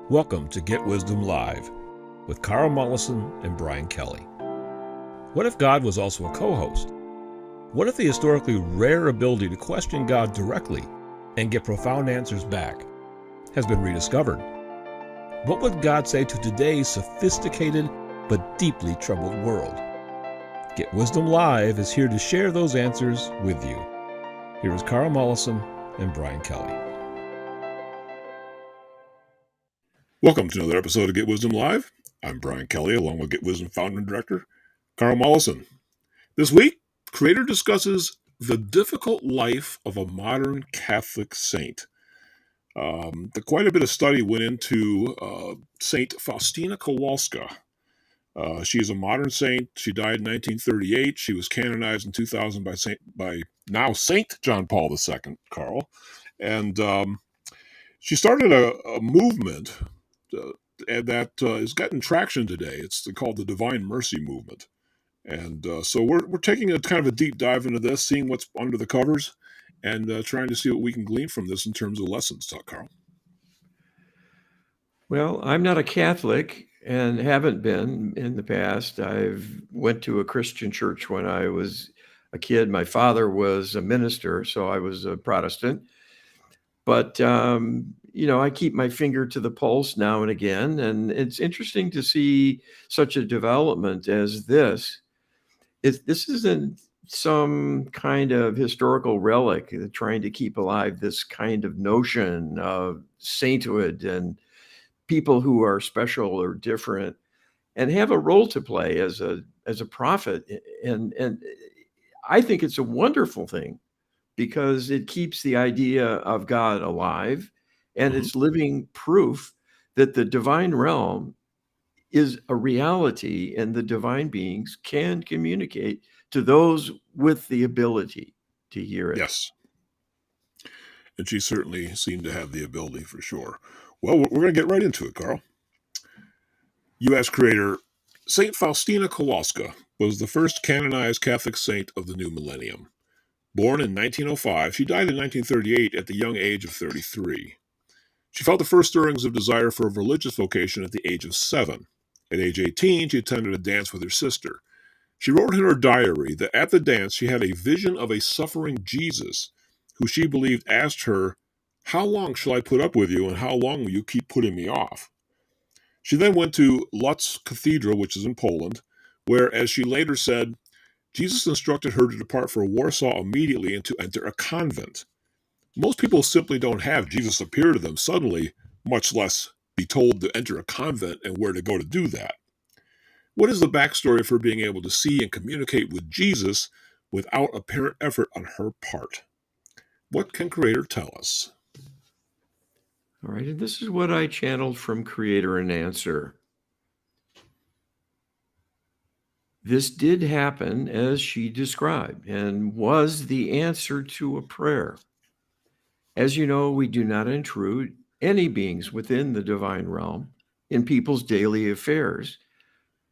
Welcome to Get Wisdom Live with Carl Mollison and Brian Kelly. What if God was also a co-host? What if the historically rare ability to question God directly and get profound answers back has been rediscovered? What would God say to today's sophisticated but deeply troubled world? Get Wisdom Live is here to share those answers with you. Here is Carl Mollison and Brian Kelly. Welcome to another episode of Get Wisdom Live. I'm Brian Kelly, along with Get Wisdom founder and director, Carl Mollison. This week, Creator discusses the difficult life of a modern Catholic saint. Quite a bit of study went into Saint Faustina Kowalska. She is a modern saint. She died in 1938. She was canonized in 2000 by now Saint John Paul II, Carl. And she started a movement that is getting traction today. It's called the Divine Mercy Movement. And so we're taking a kind of a deep dive into this, seeing what's under the covers, and trying to see what we can glean from this in terms of lessons, Carl. Well, I'm not a Catholic and haven't been in the past. I've went to a Christian church when I was a kid. My father was a minister, so I was a Protestant. But, I keep my finger to the pulse now and again. And it's interesting to see such a development as this. This isn't some kind of historical relic trying to keep alive this kind of notion of sainthood and people who are special or different and have a role to play as a prophet. And I think it's a wonderful thing because it keeps the idea of God alive, and it's living proof that the divine realm is a reality and the divine beings can communicate to those with the ability to hear it. Yes. And she certainly seemed to have the ability for sure. Well, we're going to get right into it, Carl. U.S. Creator Saint Faustina Kowalska was the first canonized Catholic saint of the new millennium. Born in 1905, she died in 1938 at the young age of 33. She felt the first stirrings of desire for a religious vocation at the age of 7. At age 18, she attended a dance with her sister. She wrote in her diary that at the dance she had a vision of a suffering Jesus, who she believed asked her, "How long shall I put up with you, and how long will you keep putting me off?" She then went to Lutz Cathedral, which is in Poland, where, as she later said, Jesus instructed her to depart for Warsaw immediately and to enter a convent. Most people simply don't have Jesus appear to them suddenly, much less be told to enter a convent and where to go to do that. What is the backstory for being able to see and communicate with Jesus without apparent effort on her part? What can Creator tell us? All right, and this is what I channeled from Creator and Answer. This did happen as she described and was the answer to a prayer. As you know, we do not intrude any beings within the divine realm in people's daily affairs,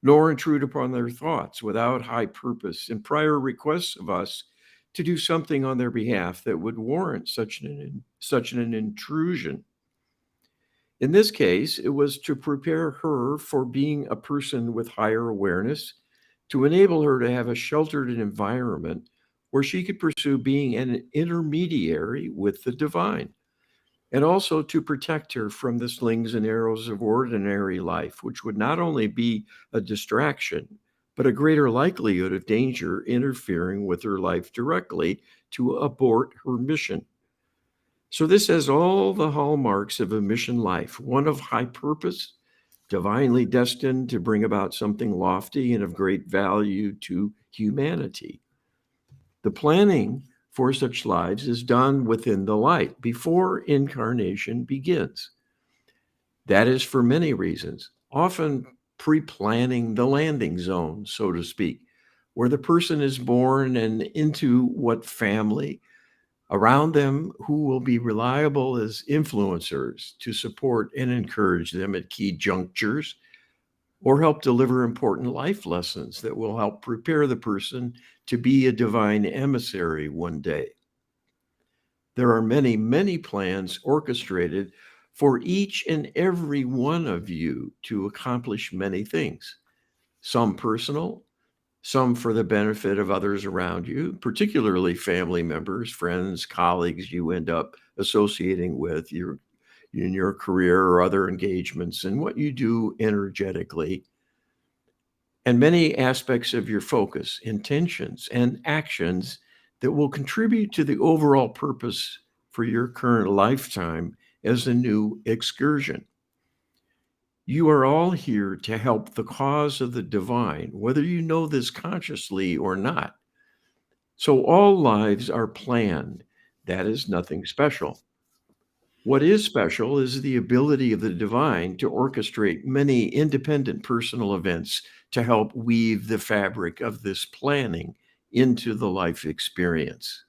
nor intrude upon their thoughts without high purpose and prior requests of us to do something on their behalf that would warrant such an intrusion. In this case, it was to prepare her for being a person with higher awareness, to enable her to have a sheltered environment where she could pursue being an intermediary with the divine, and also to protect her from the slings and arrows of ordinary life, which would not only be a distraction, but a greater likelihood of danger interfering with her life directly to abort her mission. So this has all the hallmarks of a mission life, one of high purpose, divinely destined to bring about something lofty and of great value to humanity. The planning for such lives is done within the light before incarnation begins. That is for many reasons, often pre-planning the landing zone, so to speak, where the person is born and into what family around them who will be reliable as influencers to support and encourage them at key junctures, or help deliver important life lessons that will help prepare the person to be a divine emissary one day. There are many, many plans orchestrated for each and every one of you to accomplish many things, some personal, some for the benefit of others around you, particularly family members, friends, colleagues you end up associating with in your career or other engagements, and what you do energetically, and many aspects of your focus, intentions, and actions that will contribute to the overall purpose for your current lifetime as a new excursion. You are all here to help the cause of the divine, whether you know this consciously or not. So all lives are planned. That is nothing special. What is special is the ability of the divine to orchestrate many independent personal events to help weave the fabric of this planning into the life experience.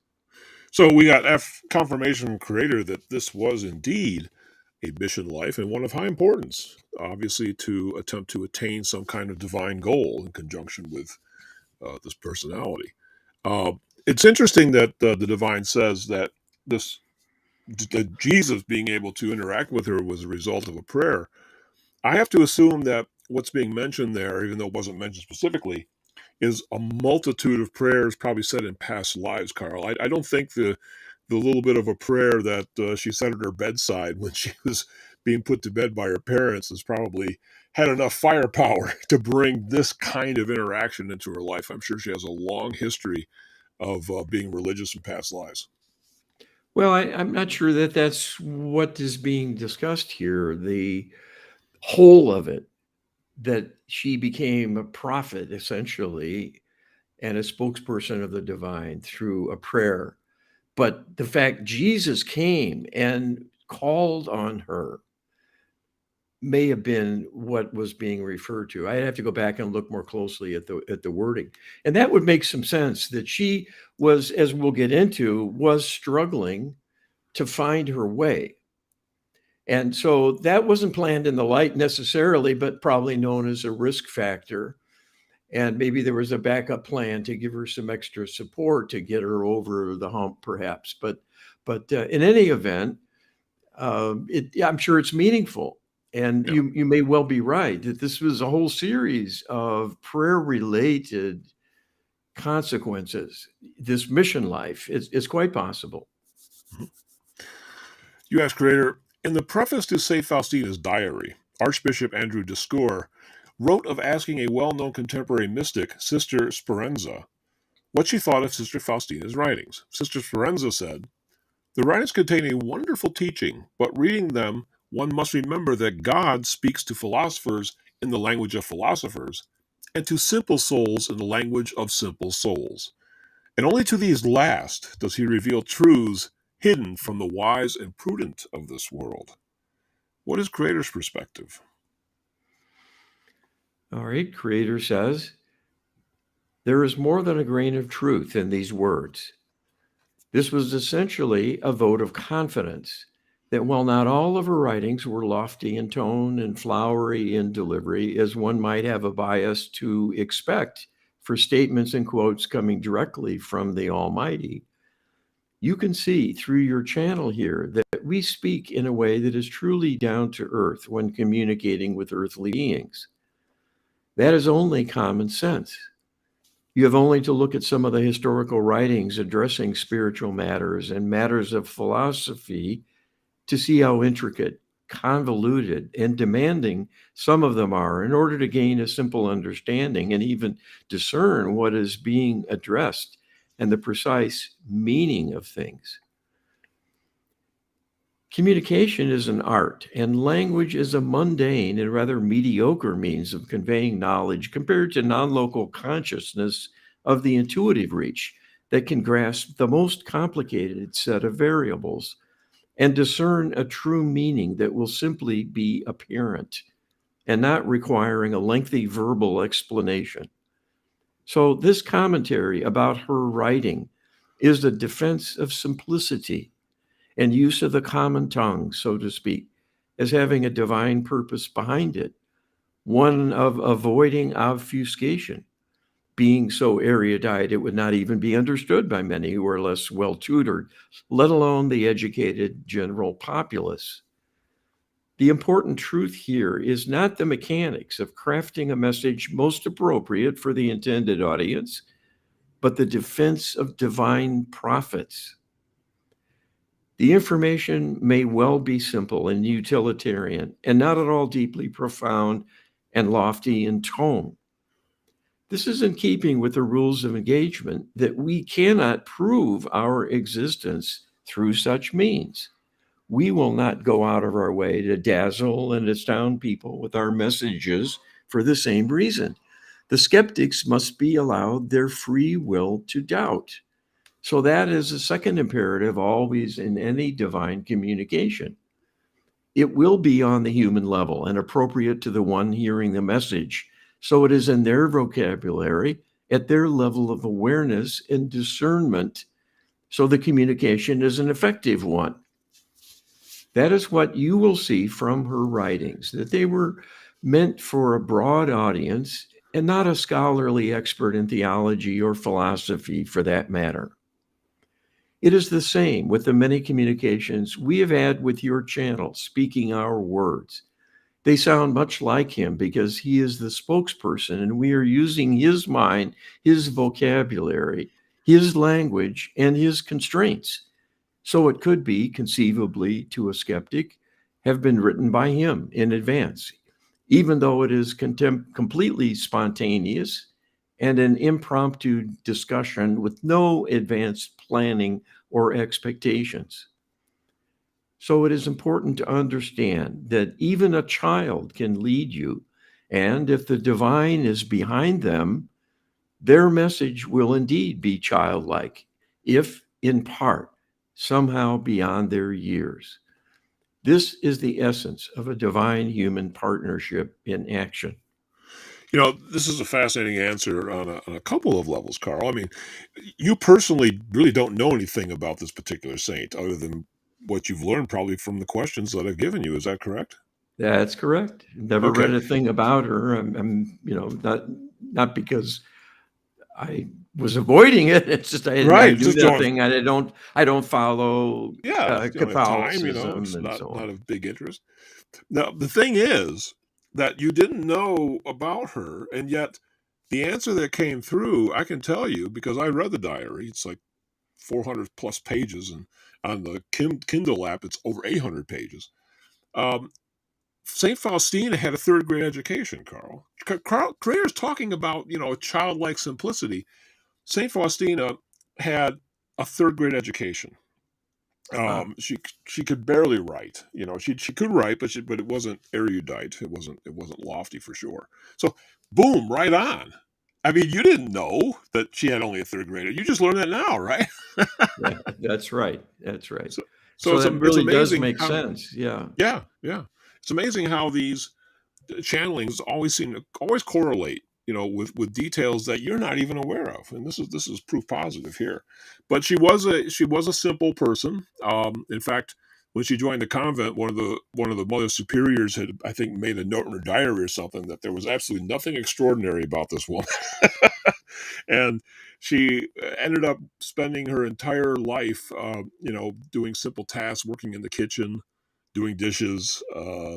So we got confirmation from Creator that this was indeed a mission life and one of high importance, obviously, to attempt to attain some kind of divine goal in conjunction with this personality. Uh, it's interesting that the divine says that this that Jesus being able to interact with her was a result of a prayer. I have to assume that what's being mentioned there, even though it wasn't mentioned specifically, is a multitude of prayers probably said in past lives, Carl. I don't think the little bit of a prayer that she said at her bedside when she was being put to bed by her parents has probably had enough firepower to bring this kind of interaction into her life. I'm sure she has a long history of being religious in past lives. Well, I'm not sure that that's what is being discussed here. The whole of it, that she became a prophet essentially and a spokesperson of the divine through a prayer. But the fact Jesus came and called on her may have been what was being referred to. I'd have to go back and look more closely at the wording. And that would make some sense that she was, as we'll get into, was struggling to find her way. And so that wasn't planned in the light necessarily, but probably known as a risk factor. And maybe there was a backup plan to give her some extra support to get her over the hump, perhaps. But in any event, I'm sure it's meaningful. And Yeah. you may well be right that this was a whole series of prayer-related consequences. This mission life is quite possible. You ask, Creator, in the preface to Saint Faustina's diary, Archbishop Andrew Descour wrote of asking a well-known contemporary mystic, Sister Speranza, what she thought of Sister Faustina's writings. Sister Speranza said, "The writings contain a wonderful teaching, but reading them, one must remember that God speaks to philosophers in the language of philosophers, and to simple souls in the language of simple souls. And only to these last does he reveal truths hidden from the wise and prudent of this world." What is Creator's perspective? All right, Creator says, there is more than a grain of truth in these words. This was essentially a vote of confidence that while not all of her writings were lofty in tone and flowery in delivery, as one might have a bias to expect for statements and quotes coming directly from the Almighty, you can see through your channel here that we speak in a way that is truly down to earth when communicating with earthly beings. That is only common sense. You have only to look at some of the historical writings addressing spiritual matters and matters of philosophy to see how intricate, convoluted, and demanding some of them are in order to gain a simple understanding and even discern what is being addressed and the precise meaning of things. Communication is an art, and language is a mundane and rather mediocre means of conveying knowledge compared to non-local consciousness of the intuitive reach that can grasp the most complicated set of variables and discern a true meaning that will simply be apparent and not requiring a lengthy verbal explanation. So this commentary about her writing is a defense of simplicity and use of the common tongue, so to speak, as having a divine purpose behind it, one of avoiding obfuscation, being so erudite it would not even be understood by many who are less well tutored, let alone the educated general populace. The important truth here is not the mechanics of crafting a message most appropriate for the intended audience, but the defense of divine prophets. The information may well be simple and utilitarian, and not at all deeply profound and lofty in tone. This is in keeping with the rules of engagement that we cannot prove our existence through such means. We will not go out of our way to dazzle and astound people with our messages for the same reason. The skeptics must be allowed their free will to doubt. So that is a second imperative always in any divine communication. It will be on the human level and appropriate to the one hearing the message. So it is in their vocabulary, at their level of awareness and discernment. So the communication is an effective one. That is what you will see from her writings, that they were meant for a broad audience and not a scholarly expert in theology or philosophy for that matter. It is the same with the many communications we have had with your channel, Speaking Our Words. They sound much like him because he is the spokesperson and we are using his mind, his vocabulary, his language, and his constraints. So it could be, conceivably, to a skeptic, have been written by him in advance, even though it is completely spontaneous and an impromptu discussion with no advanced planning or expectations. So it is important to understand that even a child can lead you, and if the divine is behind them, their message will indeed be childlike, if in part, somehow beyond their years. This is the essence of a divine human partnership in action. This is a fascinating answer on a couple of levels, Carl. I mean, you personally really don't know anything about this particular saint other than what you've learned probably from the questions that I've given you. Is that correct? That's correct. Never Okay. read a thing about her. I'm not because I was avoiding it. It's just I Right. do Just don't. nothing. I don't follow Yeah. You don't have time. Catholicism It's and not so not on. of big interest. Now, the thing is that you didn't know about her, and yet the answer that came through, I can tell you because I read the diary. It's like 400 plus pages, and on the Kindle app, it's over 800 pages. Um, Saint Faustina had a third grade education, Carl. Creator's talking about, childlike simplicity. Saint Faustina had a third grade education. Ah, She could barely write. She could write, but it wasn't erudite. It wasn't lofty for sure. So, boom, right on. I mean, you didn't know that she had only a third grader. You just learned that now, right? yeah, that's right. That's right. So, so So it's that it's really does amazing make how. sense. Yeah. Yeah, yeah. It's amazing how these channelings always seem to always correlate, with details that you're not even aware of. And this is proof positive here. But she was a simple person. In fact, when she joined the convent, one of the mother superiors had, I think, made a note in her diary or something that there was absolutely nothing extraordinary about this woman. And she ended up spending her entire life, doing simple tasks, working in the kitchen, doing dishes.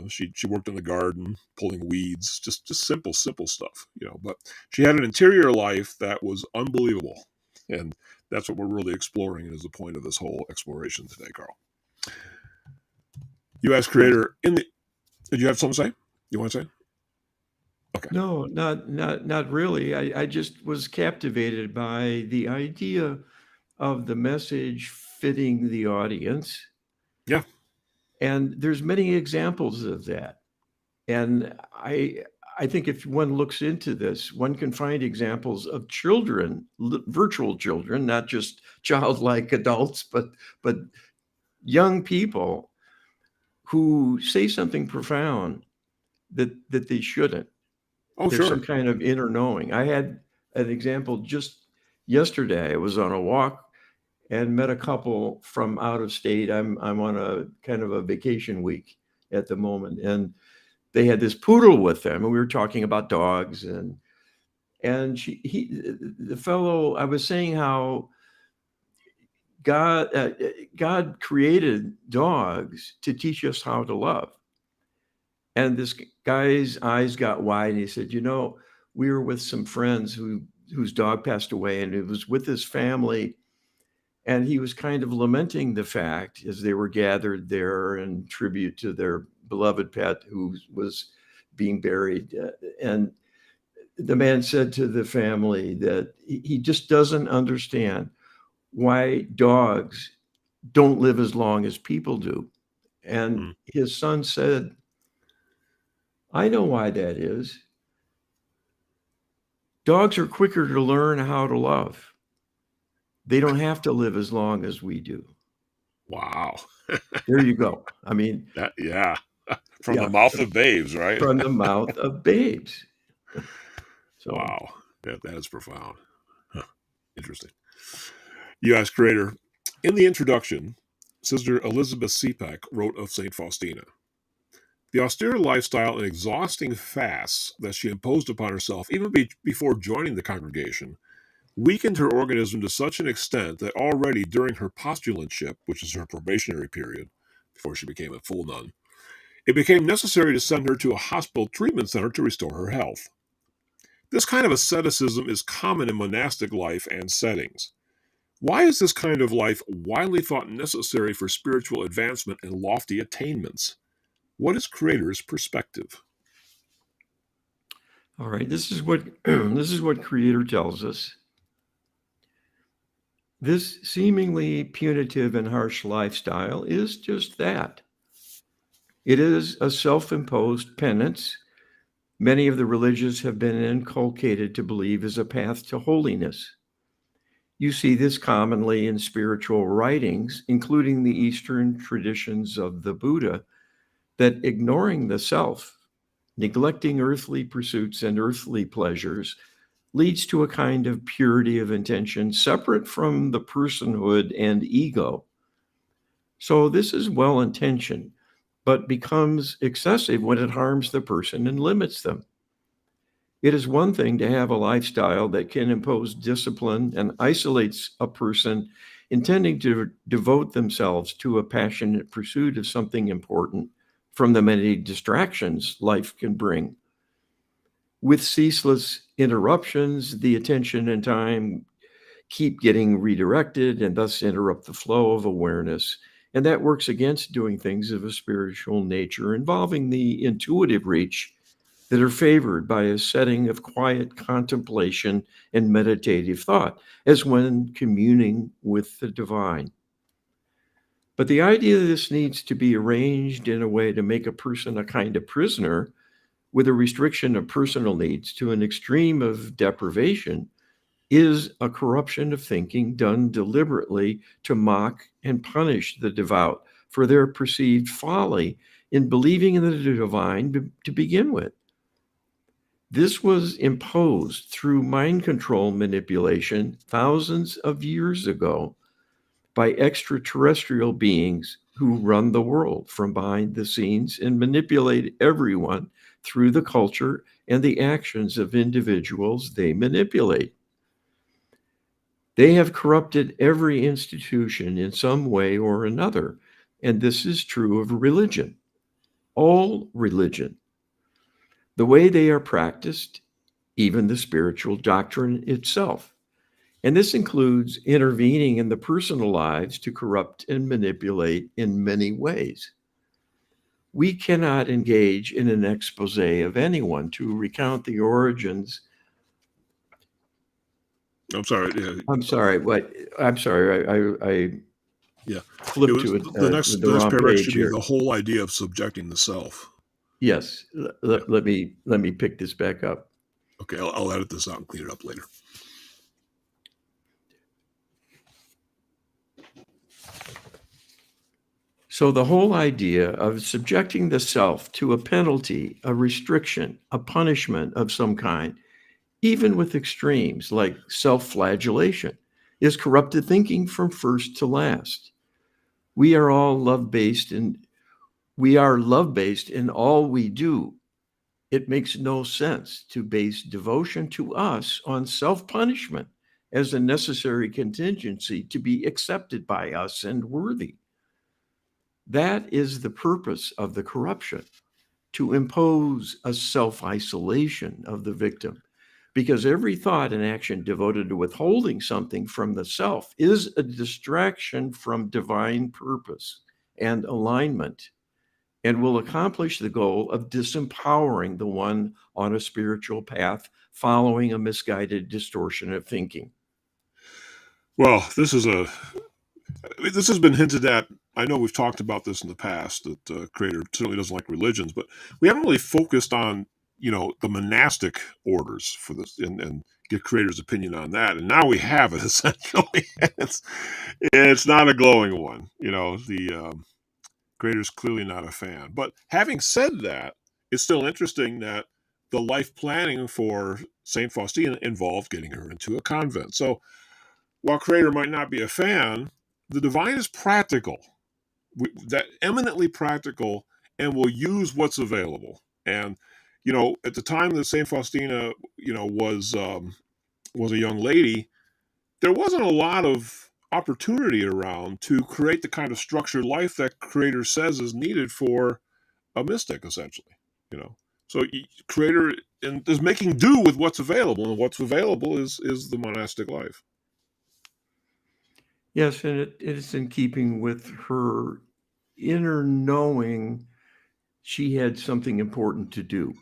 She worked in the garden, pulling weeds, just simple stuff. But she had an interior life that was unbelievable, and that's what we're really exploring, and is the point of this whole exploration today, Carl. You asked Creator in the. Did you have something to say? You want to say? Okay. No, not really. I just was captivated by the idea of the message fitting the audience. Yeah. And there's many examples of that. And I think if one looks into this, one can find examples of children, virtual children, not just childlike adults, but young people who say something profound that they shouldn't. Oh, There's sure. some kind of inner knowing. I had an example just yesterday. I was on a walk and met a couple from out of state. I'm on a kind of a vacation week at the moment, and they had this poodle with them, and we were talking about dogs, and the fellow, I was saying how God created dogs to teach us how to love. And this guy's eyes got wide, and he said, we were with some friends whose dog passed away, and it was with his family. And he was kind of lamenting the fact as they were gathered there in tribute to their beloved pet who was being buried. And the man said to the family that he just doesn't understand why dogs don't live as long as people do. And his son said, I know why that is. Dogs are quicker to learn how to love. They don't have to live as long as we do. Wow. There you go. I mean, yeah. From the mouth of babes, right? From the mouth of babes. So, wow. That is profound. Huh. Interesting. U.S. creator. In the introduction, Sister Elizabeth Seepak wrote of Saint Faustina. The austere lifestyle and exhausting fasts that she imposed upon herself, even before joining the congregation, weakened her organism to such an extent that already during her postulantship, which is her probationary period, before she became a full nun, it became necessary to send her to a hospital treatment center to restore her health. This kind of asceticism is common in monastic life and settings. Why is this kind of life widely thought necessary for spiritual advancement and lofty attainments? What is Creator's perspective? All right, this is what Creator tells us. This seemingly punitive and harsh lifestyle is just that. It is a self-imposed penance. Many of the religious have been inculcated to believe is a path to holiness. You see this commonly in spiritual writings, including the Eastern traditions of the Buddha, that ignoring the self, neglecting earthly pursuits and earthly pleasures, leads to a kind of purity of intention separate from the personhood and ego. So this is well-intentioned, but becomes excessive when it harms the person and limits them. It is one thing to have a lifestyle that can impose discipline and isolates a person intending to devote themselves to a passionate pursuit of something important from the many distractions life can bring. With ceaseless interruptions, the attention and time keep getting redirected and thus interrupt the flow of awareness. And that works against doing things of a spiritual nature involving the intuitive reach that are favored by a setting of quiet contemplation and meditative thought, as when communing with the divine. But the idea that this needs to be arranged in a way to make a person a kind of prisoner with a restriction of personal needs to an extreme of deprivation is a corruption of thinking done deliberately to mock and punish the devout for their perceived folly in believing in the divine to begin with. This was imposed through mind control manipulation thousands of years ago by extraterrestrial beings who run the world from behind the scenes and manipulate everyone through the culture and the actions of individuals they manipulate. They have corrupted every institution in some way or another, and this is true of religion, all religion. The way they are practiced, even the spiritual doctrine itself. And this includes intervening in the personal lives to corrupt and manipulate in many ways. We cannot engage in an expose of anyone to recount the origins. I'm sorry. I'm sorry. What? I'm sorry. I flipped to it. The next wrong paragraph page should be here. the whole idea of subjecting the self. Yes. Let me pick this back up. Okay, I'll edit this out and clean it up later. So the whole idea of subjecting the self to a penalty, a restriction, a punishment of some kind, even with extremes like self-flagellation, is corrupted thinking from first to last. We are love-based in all we do. It makes no sense to base devotion to us on self-punishment as a necessary contingency to be accepted by us and worthy. That is the purpose of the corruption. to impose a self-isolation of the victim, because every thought and action devoted to withholding something from the self is a distraction from divine purpose and alignment, and will accomplish the goal of disempowering the one on a spiritual path following a misguided distortion of thinking. Well, this has been hinted at. I know we've talked about this in the past, that Creator certainly doesn't like religions, but we haven't really focused on, the monastic orders for this, and get Creator's opinion on that. And now we have it, essentially. it's not a glowing one. The Creator's clearly not a fan. But having said that, it's still interesting that the life planning for Saint Faustina involved getting her into a convent. So while Creator might not be a fan, the divine is practical, that eminently practical, and will use what's available. And at the time that Saint Faustina, was a young lady, there wasn't a lot of opportunity around to create the kind of structured life that Creator says is needed for a mystic, essentially. So Creator is making do with what's available, and what's available is the monastic life. Yes, and it is in keeping with her inner knowing she had something important to do.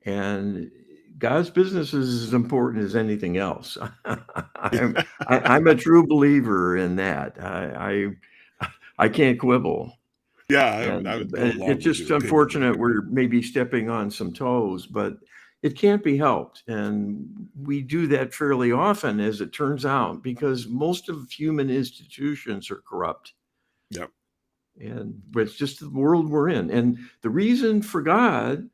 And God's business is as important as anything else. I'm a true believer in that. I can't quibble. Yeah, I And would go along it's with just your opinion unfortunate there. we're maybe stepping on some toes, but it can't be helped. And we do that fairly often, as it turns out, because most of human institutions are corrupt. Yep. And it's just the world we're in. And the reason for God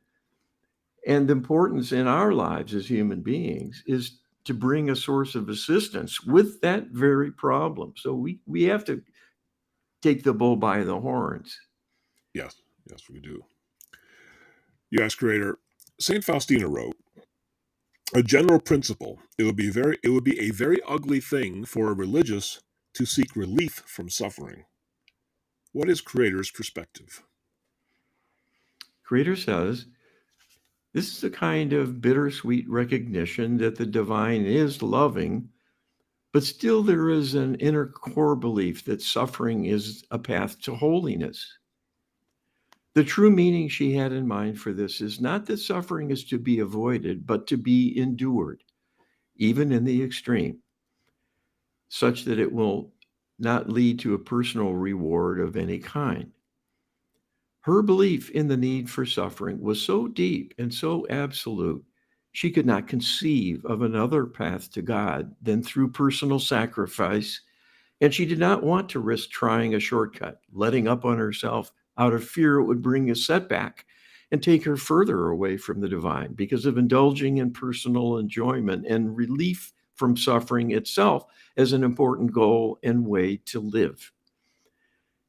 and the importance in our lives as human beings is to bring a source of assistance with that very problem. So we have to take the bull by the horns. Yes, we do. You ask Creator. Saint Faustina wrote, "A general principle. It would be a very ugly thing for a religious to seek relief from suffering." What is Creator's perspective? Creator says, this is a kind of bittersweet recognition that the divine is loving, but still there is an inner core belief that suffering is a path to holiness. The true meaning she had in mind for this is not that suffering is to be avoided, but to be endured, even in the extreme, such that it will not lead to a personal reward of any kind. Her belief in the need for suffering was so deep and so absolute, she could not conceive of another path to God than through personal sacrifice, and she did not want to risk trying a shortcut, letting up on herself out of fear it would bring a setback and take her further away from the divine because of indulging in personal enjoyment and relief from suffering itself as an important goal and way to live.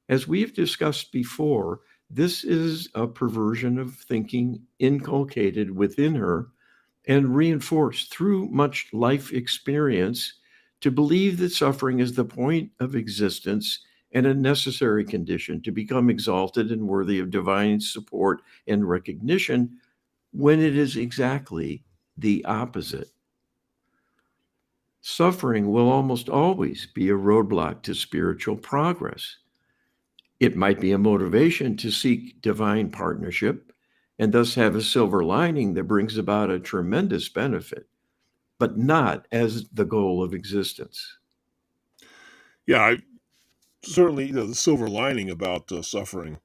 As we've discussed before, this is a perversion of thinking inculcated within her and reinforced through much life experience to believe that suffering is the point of existence and a necessary condition to become exalted and worthy of divine support and recognition, when it is exactly the opposite. Suffering will almost always be a roadblock to spiritual progress. It might be a motivation to seek divine partnership and thus have a silver lining that brings about a tremendous benefit, but not as the goal of existence. Yeah, certainly, the silver lining about suffering,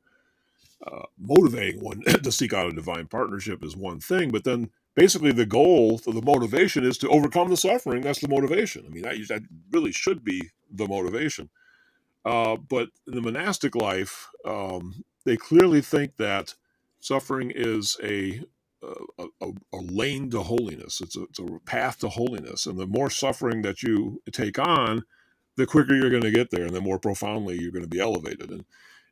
motivating one to seek out a divine partnership is one thing, but then basically the goal, the motivation is to overcome the suffering. That's the motivation. I mean, that really should be the motivation. But in the monastic life, they clearly think that suffering is a lane to holiness. It's a path to holiness, and the more suffering that you take on, the quicker you're going to get there, and the more profoundly you're going to be elevated. And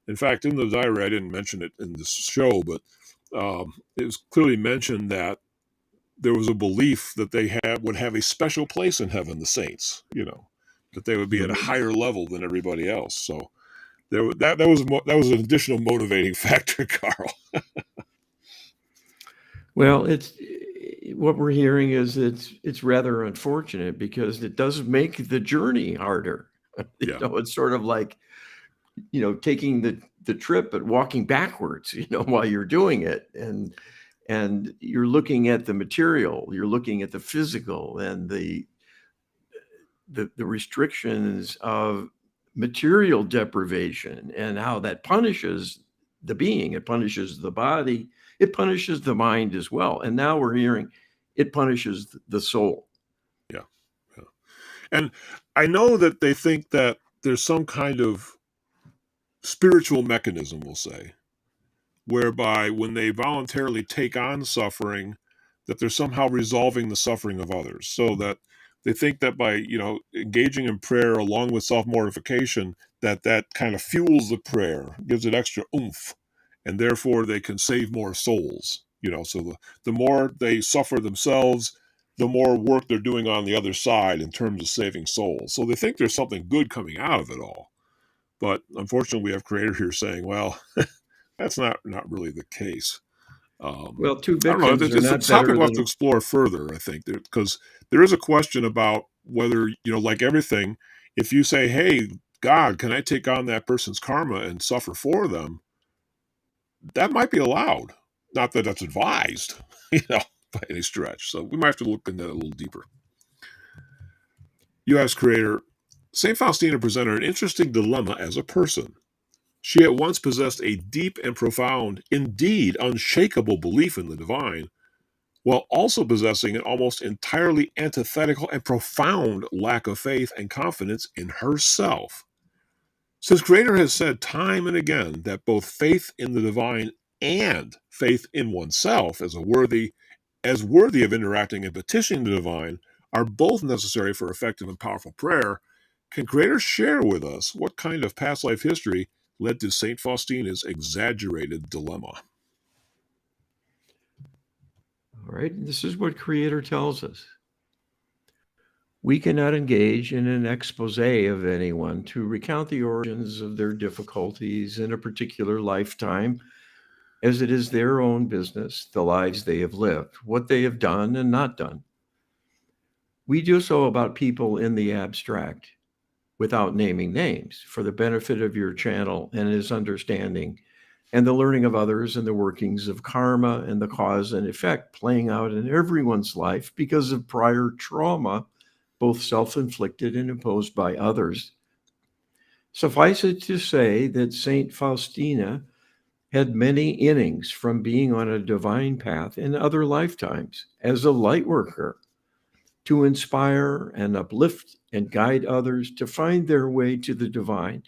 in fact, in the diary, I didn't mention it in this show, but it was clearly mentioned that there was a belief that would have a special place in heaven, the saints, that they would be at a higher level than everybody else. So that was an additional motivating factor, Carl. Well, it's what we're hearing is it's rather unfortunate because it does make the journey harder. Yeah. It's sort of like, taking the trip but walking backwards, while you're doing it. And you're looking at the material, you're looking at the physical and the restrictions of material deprivation and how that punishes the being, it punishes the body, it punishes the mind as well. And now we're hearing it punishes the soul. Yeah. And I know that they think that there's some kind of spiritual mechanism, we'll say, whereby when they voluntarily take on suffering, that they're somehow resolving the suffering of others. So that they think that by, engaging in prayer along with self-mortification, that kind of fuels the prayer, gives it extra oomph, and therefore they can save more souls. So the more they suffer themselves, the more work they're doing on the other side in terms of saving souls. So they think there's something good coming out of it all. But unfortunately, we have Creator here saying, well, that's not really the case. Well, two I don't know. victims are It's a not topic better we'll have to than explore further, I think, because there is a question about whether, like everything, if you say, hey, God, can I take on that person's karma and suffer for them? That might be allowed. Not that that's advised, by any stretch. So we might have to look into that a little deeper. U.S. Creator, Saint Faustina presented an interesting dilemma as a person. She at once possessed a deep and profound, indeed unshakable belief in the divine, while also possessing an almost entirely antithetical and profound lack of faith and confidence in herself. Since Creator has said time and again that both faith in the divine and faith in oneself as worthy of interacting and petitioning the divine are both necessary for effective and powerful prayer, can Creator share with us what kind of past life history led to St. Faustina's exaggerated dilemma? all right. This is what Creator tells us. We cannot engage in an expose of anyone to recount the origins of their difficulties in a particular lifetime, as it is their own business, the lives they have lived, what they have done and not done. We do so about people in the abstract, without naming names, for the benefit of your channel and his understanding, and the learning of others and the workings of karma and the cause and effect playing out in everyone's life because of prior trauma, both self-inflicted and imposed by others. Suffice it to say that Saint Faustina had many innings from being on a divine path in other lifetimes as a light worker to inspire and uplift and guide others to find their way to the divine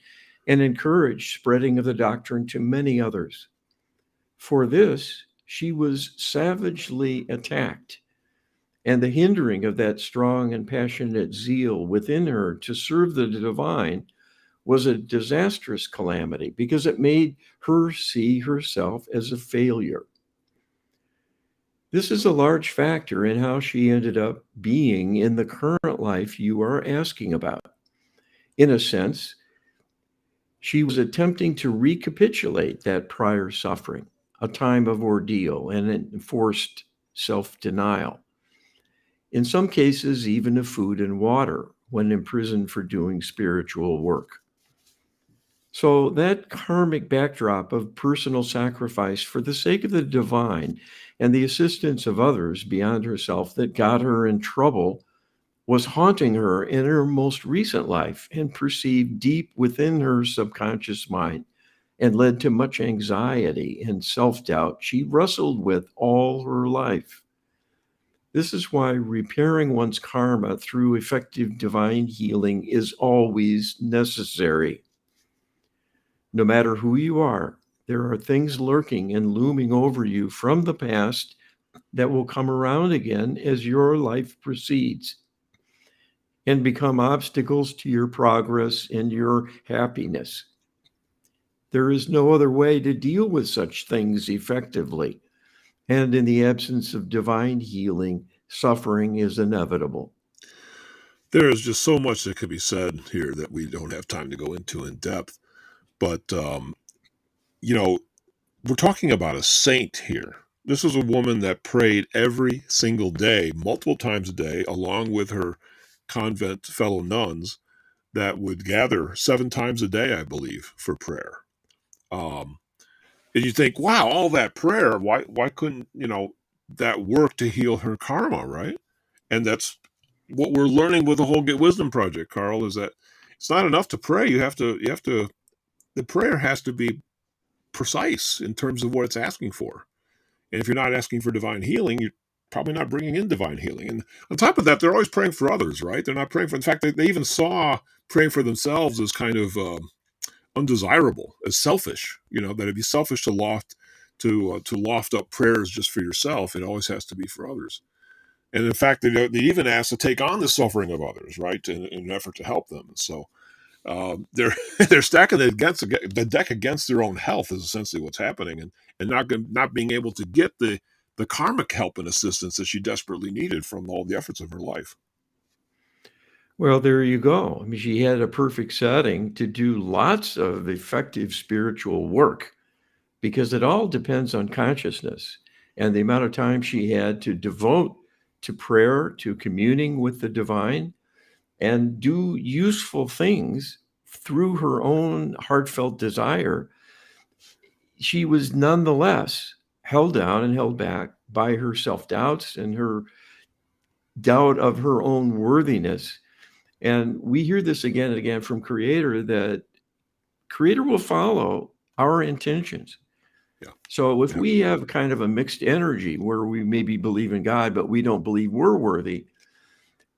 and encourage spreading of the doctrine to many others. For this, she was savagely attacked, and the hindering of that strong and passionate zeal within her to serve the divine was a disastrous calamity because it made her see herself as a failure. This is a large factor in how she ended up being in the current life you are asking about. In a sense, she was attempting to recapitulate that prior suffering, a time of ordeal and enforced self-denial. In some cases, even of food and water when imprisoned for doing spiritual work. So that karmic backdrop of personal sacrifice for the sake of the divine and the assistance of others beyond herself that got her in trouble was haunting her in her most recent life and perceived deep within her subconscious mind and led to much anxiety and self-doubt she wrestled with all her life. This is why repairing one's karma through effective divine healing is always necessary. No matter who you are, there are things lurking and looming over you from the past that will come around again as your life proceeds and become obstacles to your progress and your happiness. There is no other way to deal with such things effectively. And in the absence of divine healing, suffering is inevitable. There is just so much that could be said here that we don't have time to go into in depth. But, we're talking about a saint here. This was a woman that prayed every single day, multiple times a day, along with her convent fellow nuns that would gather 7 times a day, I believe, for prayer. Um, and you think, wow, all that prayer, why couldn't, that work to heal her karma, right? And that's what we're learning with the whole Get Wisdom project, Carl, is that it's not enough to pray. The prayer has to be precise in terms of what it's asking for. And if you're not asking for divine healing, you're probably not bringing in divine healing. And on top of that, they're always praying for others, right? They're not praying for, in fact, they even saw praying for themselves as kind of undesirable, as selfish, that it'd be selfish to loft up prayers just for yourself. It always has to be for others. And in fact, they even ask to take on the suffering of others, right, in an effort to help them. And so they're they're stacking the deck against their own health is essentially what's happening, and not being able to get the karmic help and assistance that she desperately needed from all the efforts of her life. Well, there you go. I mean, she had a perfect setting to do lots of effective spiritual work because it all depends on consciousness and the amount of time she had to devote to prayer, to communing with the divine, and do useful things through her own heartfelt desire. She was nonetheless held down and held back by her self-doubts and her doubt of her own worthiness. And we hear this again and again from Creator, that Creator will follow our intentions. Yeah. So if we have kind of a mixed energy where we maybe believe in God, but we don't believe we're worthy,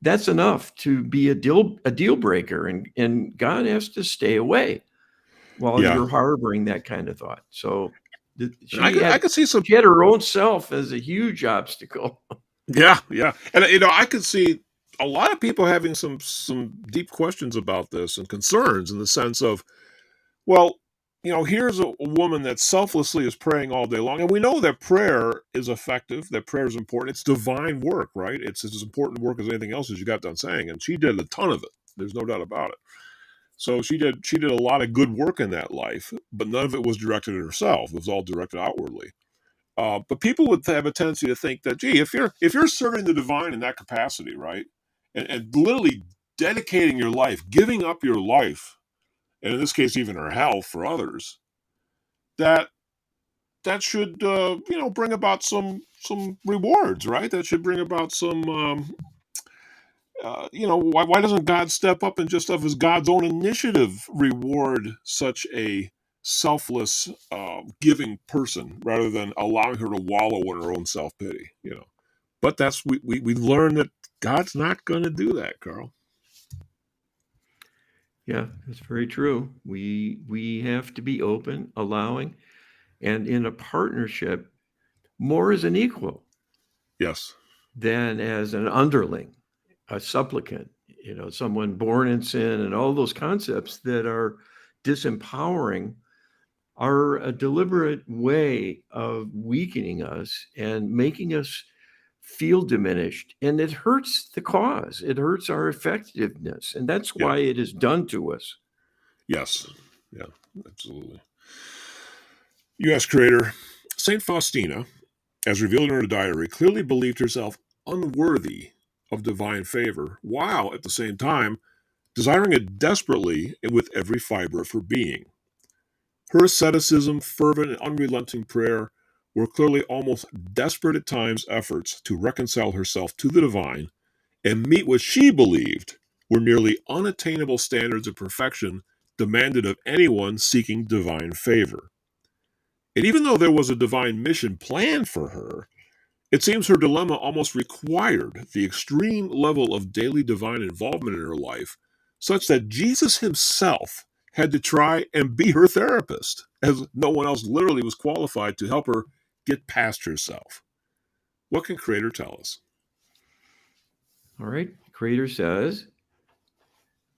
that's enough to be a deal breaker. And God has to stay away while you're harboring that kind of thought. So I could see she had her own self as a huge obstacle. Yeah. And, I could see a lot of people having some deep questions about this and concerns in the sense of, well, here's a woman that selflessly is praying all day long. And we know that prayer is effective, that prayer is important. It's divine work, right? It's as important work as anything else, as you got done saying. And she did a ton of it. There's no doubt about it. So she did a lot of good work in that life, but none of it was directed at herself. It was all directed outwardly. But people would have a tendency to think that, gee, if you're serving the divine in that capacity, right, and literally dedicating your life, giving up your life, and in this case even her health for others, that should bring about some rewards, right? That should bring about some why doesn't God step up and just of his God's own initiative reward such a selfless giving person rather than allowing her to wallow in her own self-pity? But we learn that God's not going to do that, Carl. Yeah, that's very true. We have to be open, allowing, and in a partnership, more as an equal. Yes. Than as an underling, a supplicant, someone born in sin, and all those concepts that are disempowering are a deliberate way of weakening us and making us feel diminished. And it hurts the cause. It hurts our effectiveness. And that's why it is done to us. Yes. Yeah, absolutely. U.S. creator Saint Faustina, as revealed in her diary, clearly believed herself unworthy of divine favor, while at the same time desiring it desperately and with every fiber of her being. Her asceticism, fervent and unrelenting prayer were clearly almost desperate at times efforts to reconcile herself to the divine and meet what she believed were nearly unattainable standards of perfection demanded of anyone seeking divine favor. And even though there was a divine mission planned for her, it seems her dilemma almost required the extreme level of daily divine involvement in her life, such that Jesus himself had to try and be her therapist, as no one else literally was qualified to help her get past herself. What can Creator tell us? All right. Creator says,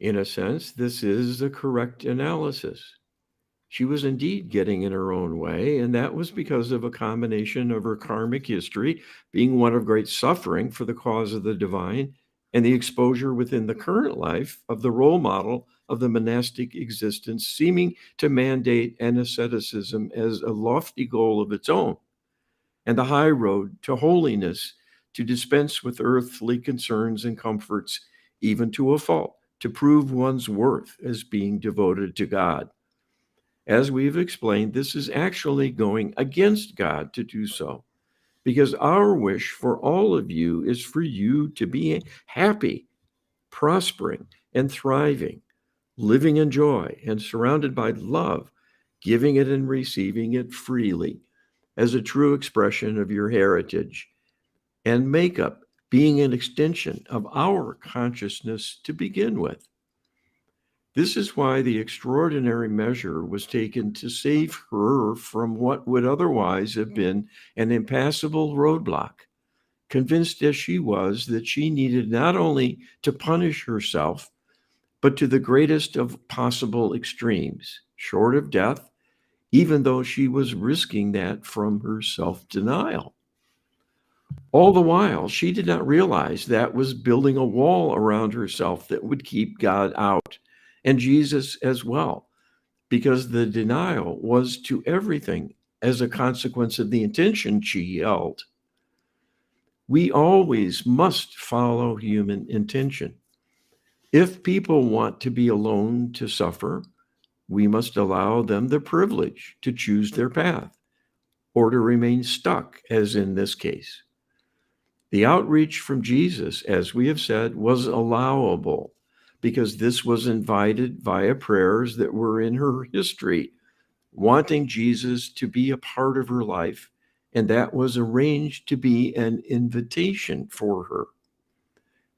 in a sense, this is the correct analysis. She was indeed getting in her own way, and that was because of a combination of her karmic history, being one of great suffering for the cause of the divine, and the exposure within the current life of the role model of the monastic existence seeming to mandate an asceticism as a lofty goal of its own, and the high road to holiness to dispense with earthly concerns and comforts, even to a fault, to prove one's worth as being devoted to God. As we've explained, this is actually going against God to do so, because our wish for all of you is for you to be happy, prospering, and thriving, living in joy and surrounded by love, giving it and receiving it freely as a true expression of your heritage, and makeup being an extension of our consciousness to begin with. This is why the extraordinary measure was taken to save her from what would otherwise have been an impassable roadblock, convinced as she was that she needed not only to punish herself, but to the greatest of possible extremes, short of death, even though she was risking that from her self-denial. All the while, she did not realize that was building a wall around herself that would keep God out, and Jesus as well, because the denial was to everything as a consequence of the intention she held. We always must follow human intention. If people want to be alone to suffer, we must allow them the privilege to choose their path or to remain stuck, as in this case. The outreach from Jesus, as we have said, was allowable because this was invited via prayers that were in her history, wanting Jesus to be a part of her life, and that was arranged to be an invitation for her.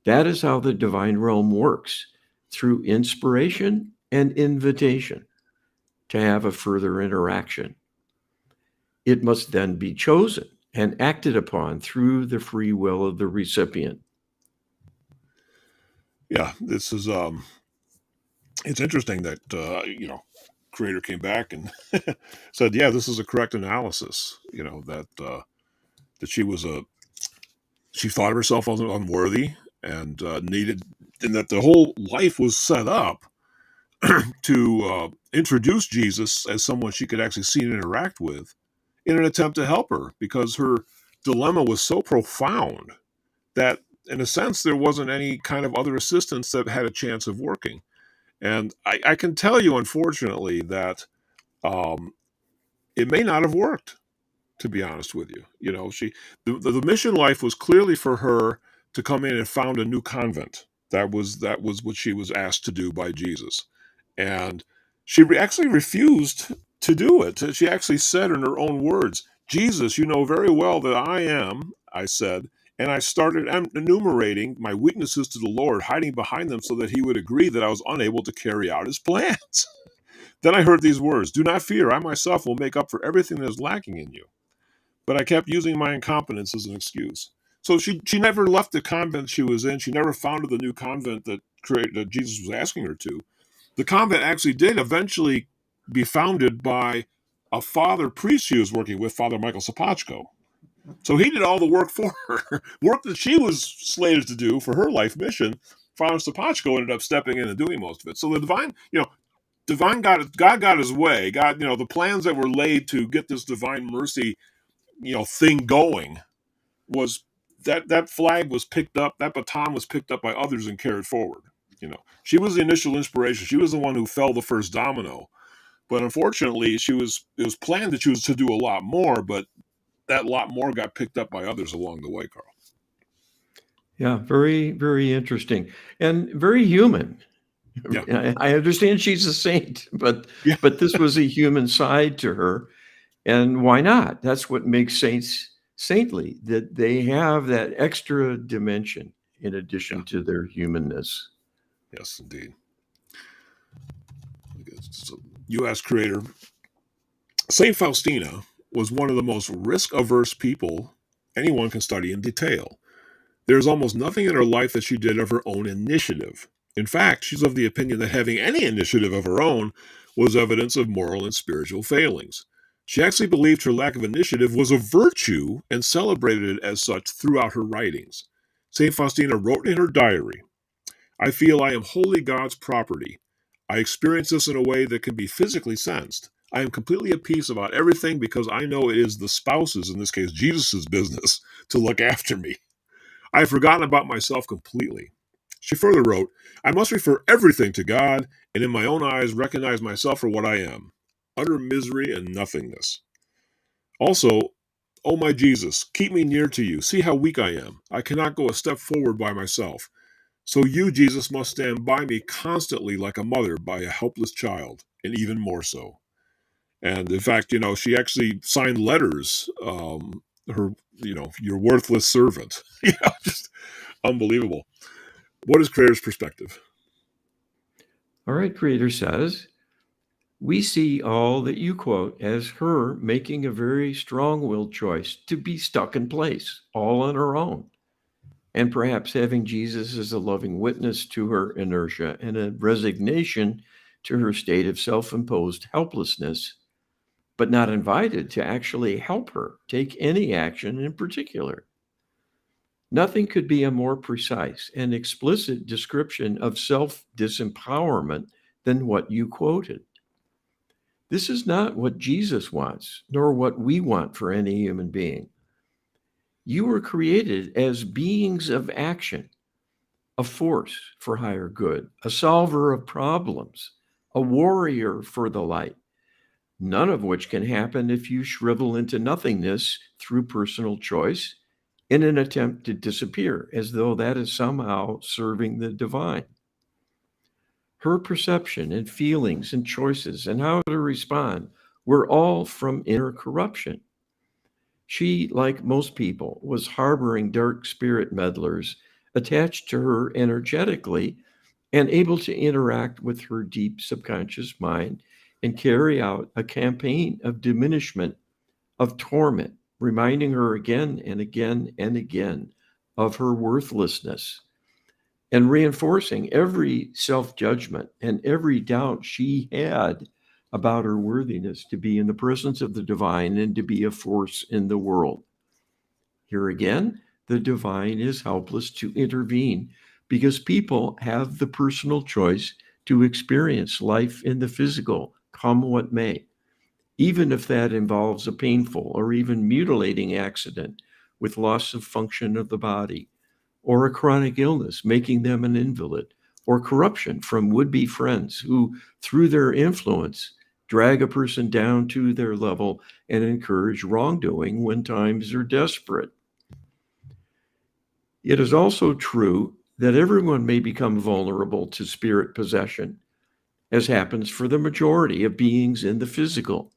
That is how the divine realm works, through inspiration and invitation to have a further interaction. It must then be chosen and acted upon through the free will of the recipient. Yeah, this is it's interesting that Creator came back and said, yeah, this is a correct analysis. That she thought of herself as unworthy and needed, and that the whole life was set up to introduce Jesus as someone she could actually see and interact with in an attempt to help her, because her dilemma was so profound that, in a sense, there wasn't any kind of other assistance that had a chance of working. And I can tell you, unfortunately, that um, it may not have worked, to be honest with you. The mission life was clearly for her to come in and found a new convent. That was what she was asked to do by Jesus. And she actually refused to do it. She actually said in her own words, Jesus, you know very well that I am, I said, and I started enumerating my weaknesses to the Lord, hiding behind them so that he would agree that I was unable to carry out his plans. Then I heard these words, do not fear, I myself will make up for everything that is lacking in you. But I kept using my incompetence as an excuse. So she never left the convent she was in. She never founded the new convent that Jesus was asking her to. The convent actually did eventually be founded by a father priest she was working with, Father Michael Sapachko. So he did all the work for her, work that she was slated to do for her life mission. Father Sapachko ended up stepping in and doing most of it. So the divine God got his way. God, the plans that were laid to get this divine mercy, thing going, was that flag was picked up, that baton was picked up by others and carried forward. She was the initial inspiration. She was the one who fell the first domino. But unfortunately, it was planned that she was to do a lot more, but that lot more got picked up by others along the way, Carl. Yeah, very, very interesting and very human. Yeah. I understand she's a saint, but Yeah. but this was a human side to her. And why not? That's what makes saints saintly, that they have that extra dimension in addition to their humanness. Yes, indeed. So, U.S. creator Saint Faustina was one of the most risk-averse people anyone can study in detail. There's almost nothing in her life that she did of her own initiative. In fact, she's of the opinion that having any initiative of her own was evidence of moral and spiritual failings. She actually believed her lack of initiative was a virtue and celebrated it as such throughout her writings. Saint Faustina wrote in her diary, "I feel I am wholly God's property. I experience this in a way that can be physically sensed. I am completely at peace about everything because I know it is the spouse's, in this case Jesus' business, to look after me. I have forgotten about myself completely." She further wrote, "I must refer everything to God, and in my own eyes recognize myself for what I am, utter misery and nothingness. Also, oh my Jesus, keep me near to you. See how weak I am. I cannot go a step forward by myself. So you, Jesus, must stand by me constantly like a mother by a helpless child, and even more so." And in fact, she actually signed letters, your worthless servant. Just unbelievable. What is Creator's perspective? All right, Creator says, we see all that you quote as her making a very strong-willed choice to be stuck in place, all on her own, and perhaps having Jesus as a loving witness to her inertia and a resignation to her state of self-imposed helplessness, but not invited to actually help her take any action in particular. Nothing could be a more precise and explicit description of self-disempowerment than what you quoted. This is not what Jesus wants, nor what we want for any human being. You were created as beings of action, a force for higher good, a solver of problems, a warrior for the light, none of which can happen if you shrivel into nothingness through personal choice in an attempt to disappear, as though that is somehow serving the divine. Her perception and feelings and choices and how to respond were all from inner corruption. She, like most people, was harboring dark spirit meddlers attached to her energetically and able to interact with her deep subconscious mind and carry out a campaign of diminishment, of torment, reminding her again and again and again of her worthlessness and reinforcing every self-judgment and every doubt she had about her worthiness to be in the presence of the divine and to be a force in the world. Here again, the divine is helpless to intervene because people have the personal choice to experience life in the physical, come what may, even if that involves a painful or even mutilating accident with loss of function of the body, or a chronic illness making them an invalid, or corruption from would-be friends who, through their influence, drag a person down to their level and encourage wrongdoing when times are desperate. It is also true that everyone may become vulnerable to spirit possession, as happens for the majority of beings in the physical.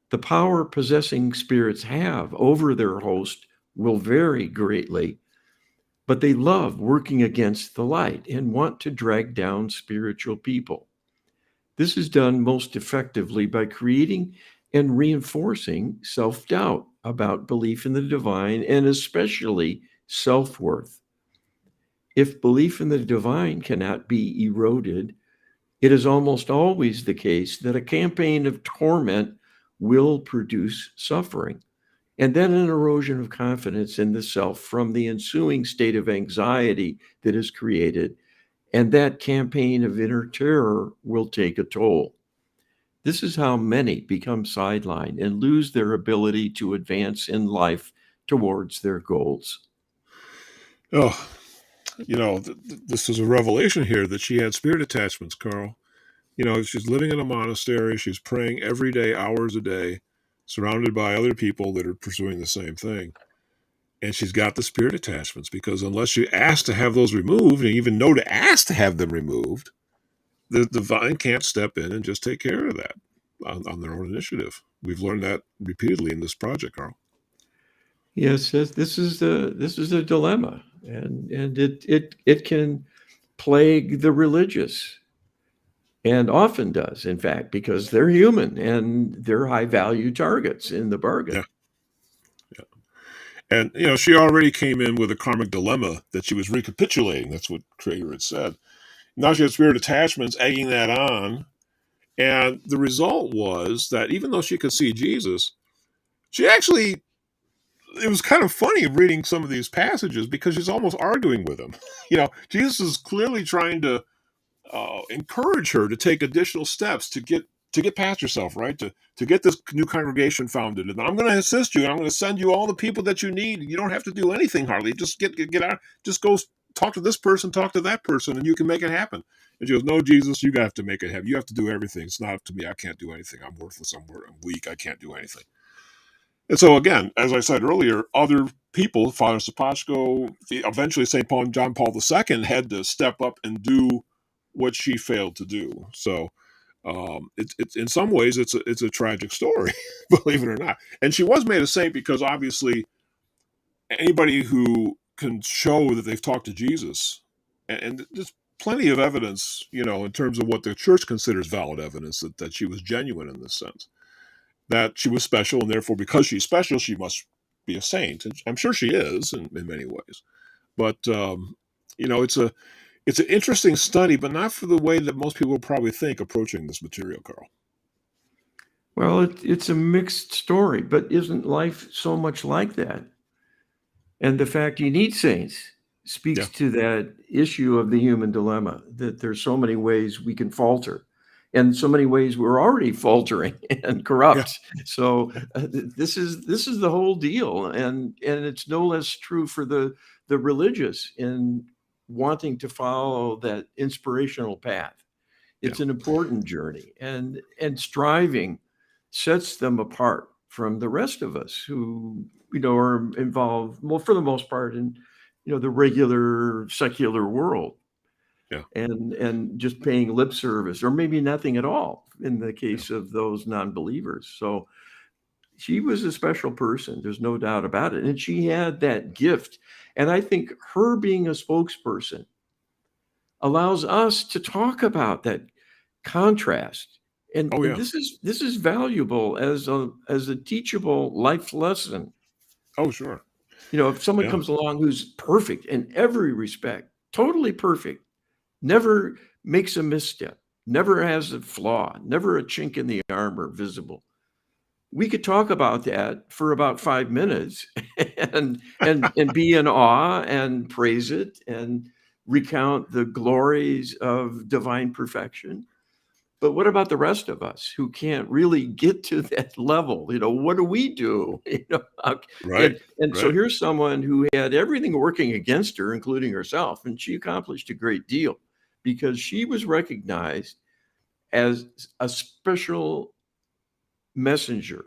The power possessing spirits have over their host will vary greatly, but they love working against the light and want to drag down spiritual people. This is done most effectively by creating and reinforcing self-doubt about belief in the divine and especially self-worth. If belief in the divine cannot be eroded, it is almost always the case that a campaign of torment will produce suffering, and then an erosion of confidence in the self from the ensuing state of anxiety that is created, and that campaign of inner terror will take a toll. This is how many become sidelined and lose their ability to advance in life towards their goals. Oh, this is a revelation here that she had spirit attachments, Carl. She's living in a monastery. She's praying every day, hours a day, surrounded by other people that are pursuing the same thing. And she's got the spirit attachments because unless you ask to have those removed and even know to ask to have them removed, the divine can't step in and just take care of that on their own initiative. We've learned that repeatedly in this project, Carl. Yes, this is a dilemma, and it can plague the religious, and often does, in fact, because they're human and they're high value targets in the bargain. Yeah. And, she already came in with a karmic dilemma that she was recapitulating. That's what Creator had said. Now she had spirit attachments, egging that on. And the result was that even though she could see Jesus, she actually it was kind of funny reading some of these passages because she's almost arguing with him. Jesus is clearly trying to encourage her to take additional steps to get past yourself, right? To get this new congregation founded, and I'm going to assist you. And I'm going to send you all the people that you need. You don't have to do anything hardly. Just get out. Just go talk to this person, talk to that person, and you can make it happen. And she goes, "No, Jesus, you have to make it happen. You have to do everything. It's not up to me. I can't do anything. I'm worthless. I'm weak. I can't do anything." And so again, as I said earlier, other people, Father Sapachko, eventually St. John Paul II, had to step up and do what she failed to do. So it's in some ways it's a tragic story, believe it or not. And she was made a saint because obviously anybody who can show that they've talked to Jesus, and there's plenty of evidence, in terms of what the church considers valid evidence that she was genuine in this sense, that she was special, and therefore because she's special, she must be a saint. And I'm sure she is in many ways. But it's an interesting study, but not for the way that most people probably think approaching this material, Carl. Well, it's a mixed story, but isn't life so much like that? And the fact you need saints speaks to that issue of the human dilemma, that there's so many ways we can falter, and so many ways we're already faltering and corrupt. So this is the whole deal, and it's no less true for the religious in wanting to follow that inspirational path. It's an important journey, and striving sets them apart from the rest of us who are involved, well, for the most part, in the regular secular world, and just paying lip service, or maybe nothing at all in the case of those non-believers. So she was a special person, there's no doubt about it, and she had that gift. And I think her being a spokesperson allows us to talk about that contrast. And this is valuable as a teachable life lesson. Oh, sure. If someone comes along who's perfect in every respect, totally perfect, never makes a misstep, never has a flaw, never a chink in the armor visible, we could talk about that for about 5 minutes and be in awe and praise it and recount the glories of divine perfection. But what about the rest of us who can't really get to that level? What do we do? Right. And so here's someone who had everything working against her, including herself, and she accomplished a great deal because she was recognized as a special messenger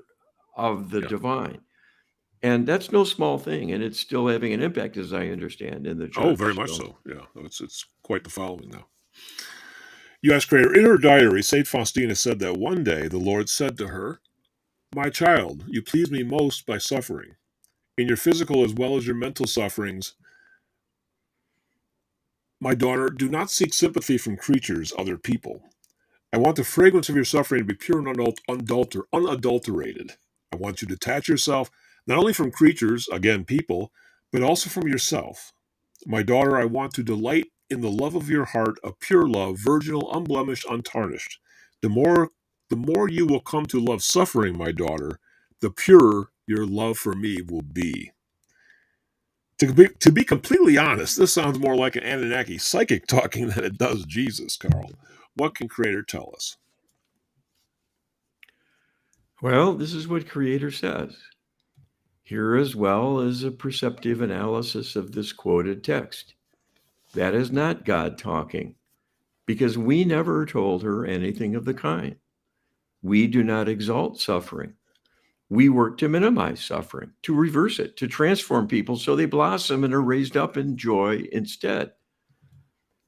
of the divine. And that's no small thing, and it's still having an impact, as I understand, in the church. Oh, very much so. Yeah, it's quite the following now. U.S. Creator, in her diary, Saint Faustina said that one day the Lord said to her, "My child, you please me most by suffering. In your physical as well as your mental sufferings, my daughter, do not seek sympathy from creatures, other people. I want the fragrance of your suffering to be pure and unadulterated. I want you to detach yourself not only from creatures, again people, but also from yourself. My daughter, I want to delight in the love of your heart, a pure love, virginal, unblemished, untarnished. The more you will come to love suffering, my daughter, the purer your love for me will be." To be completely honest, this sounds more like an Anunnaki psychic talking than it does Jesus, Carl. What can Creator tell us? Well, this is what Creator says. Here as well is a perceptive analysis of this quoted text. That is not God talking, because we never told her anything of the kind. We do not exalt suffering. We work to minimize suffering, to reverse it, to transform people so they blossom and are raised up in joy instead.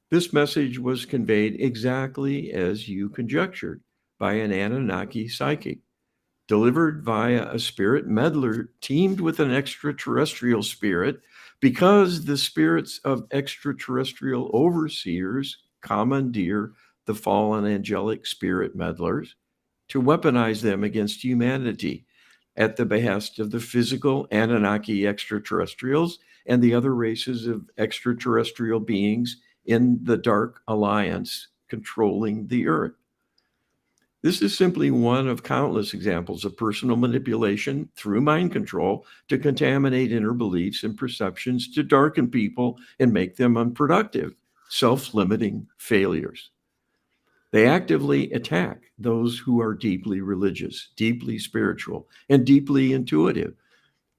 This message was conveyed exactly as you conjectured by an Anunnaki psychic, delivered via a spirit meddler teamed with an extraterrestrial spirit, because the spirits of extraterrestrial overseers commandeer the fallen angelic spirit meddlers to weaponize them against humanity at the behest of the physical Anunnaki extraterrestrials and the other races of extraterrestrial beings in the Dark Alliance controlling the earth. This is simply one of countless examples of personal manipulation through mind control to contaminate inner beliefs and perceptions, to darken people and make them unproductive, self-limiting failures. They actively attack those who are deeply religious, deeply spiritual, and deeply intuitive,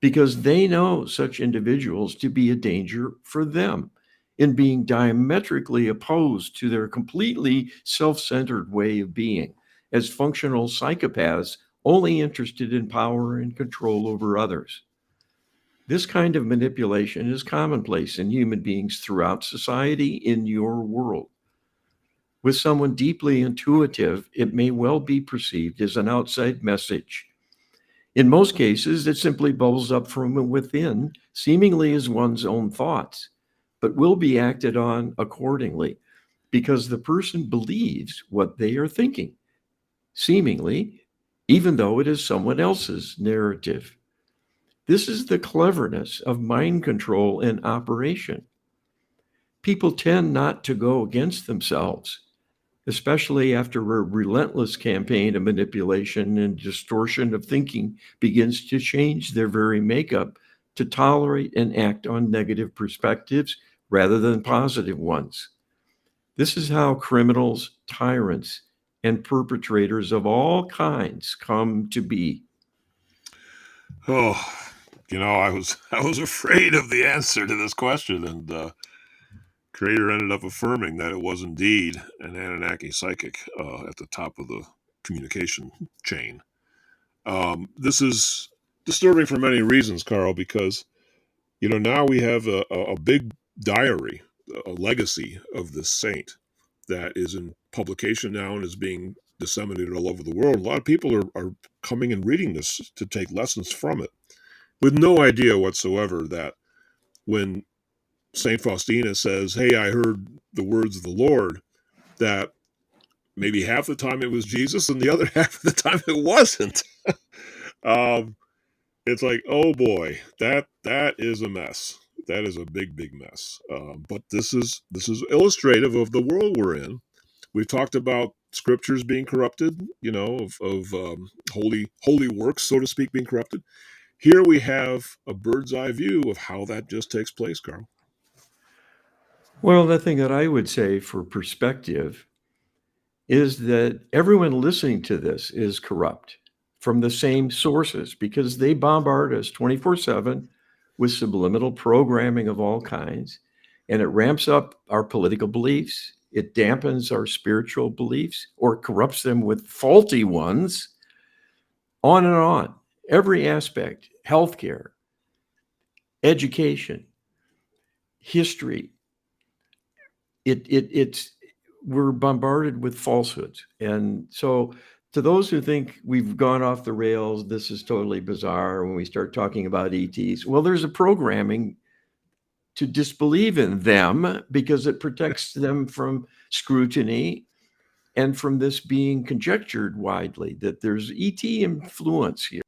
because they know such individuals to be a danger for them in being diametrically opposed to their completely self-centered way of being, as functional psychopaths only interested in power and control over others. This kind of manipulation is commonplace in human beings throughout society, in your world. With someone deeply intuitive, it may well be perceived as an outside message. In most cases, it simply bubbles up from within, seemingly as one's own thoughts, but will be acted on accordingly because the person believes what they are thinking, seemingly, even though it is someone else's narrative. This is the cleverness of mind control in operation. People tend not to go against themselves, especially after a relentless campaign of manipulation and distortion of thinking begins to change their very makeup to tolerate and act on negative perspectives rather than positive ones. This is how criminals, tyrants, and perpetrators of all kinds come to be. Oh, I was afraid of the answer to this question, and Creator ended up affirming that it was indeed an Anunnaki psychic at the top of the communication chain. This is disturbing for many reasons, Carl, because now we have a big diary, a legacy of this saint that is in publication now and is being disseminated all over the world. A lot of people are coming and reading this to take lessons from it, with no idea whatsoever that when Saint Faustina says, "Hey, I heard the words of the Lord," that maybe half the time it was Jesus and the other half of the time it wasn't. um, it's like, oh boy, that is a mess. That is a big mess. But this is illustrative of the world we're in. We've talked about scriptures being corrupted, of holy works, so to speak, being corrupted. Here we have a bird's eye view of how that just takes place, Carl. Well, the thing that I would say for perspective is that everyone listening to this is corrupt from the same sources because they bombard us 24/7 with subliminal programming of all kinds, and it ramps up our political beliefs. It dampens our spiritual beliefs or corrupts them with faulty ones, on and on. Every aspect, healthcare, education, history, it's we're bombarded with falsehoods. And so to those who think we've gone off the rails, this is totally bizarre when we start talking about ETs. Well, there's a programming to disbelieve in them because it protects them from scrutiny and from this being conjectured widely that there's ET influence here.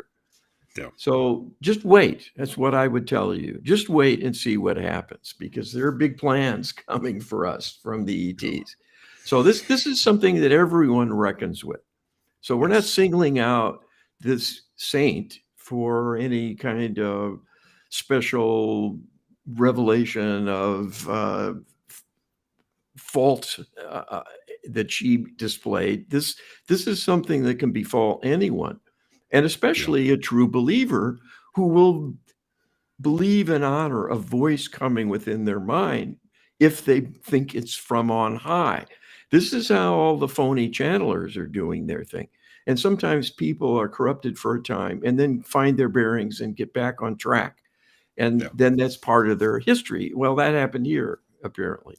Yeah. So just wait. That's what I would tell you. Just wait and see what happens because there are big plans coming for us from the ETs. So this is something that everyone reckons with. So we're not Yes. singling out this saint for any kind of special revelation of fault that she displayed. This is something that can befall anyone, and especially a true believer who will believe and honor a voice coming within their mind if they think it's from on high. This is how all the phony channelers are doing their thing. And sometimes people are corrupted for a time and then find their bearings and get back on track. And Yeah. then that's part of their history. Well, that happened here, apparently.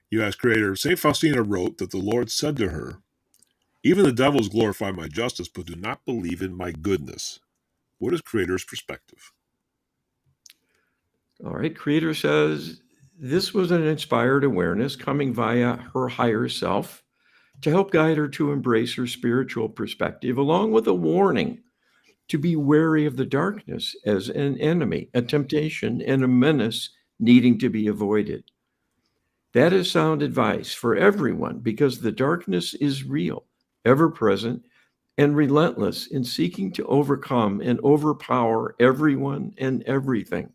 You ask Creator. Saint Faustina wrote that the Lord said to her, "Even the devils glorify my justice, but do not believe in my goodness." What is Creator's perspective? All right. Creator says this was an inspired awareness coming via her higher self to help guide her to embrace her spiritual perspective, along with a warning to be wary of the darkness as an enemy, a temptation, and a menace needing to be avoided. That is sound advice for everyone because the darkness is real, ever present, and relentless in seeking to overcome and overpower everyone and everything.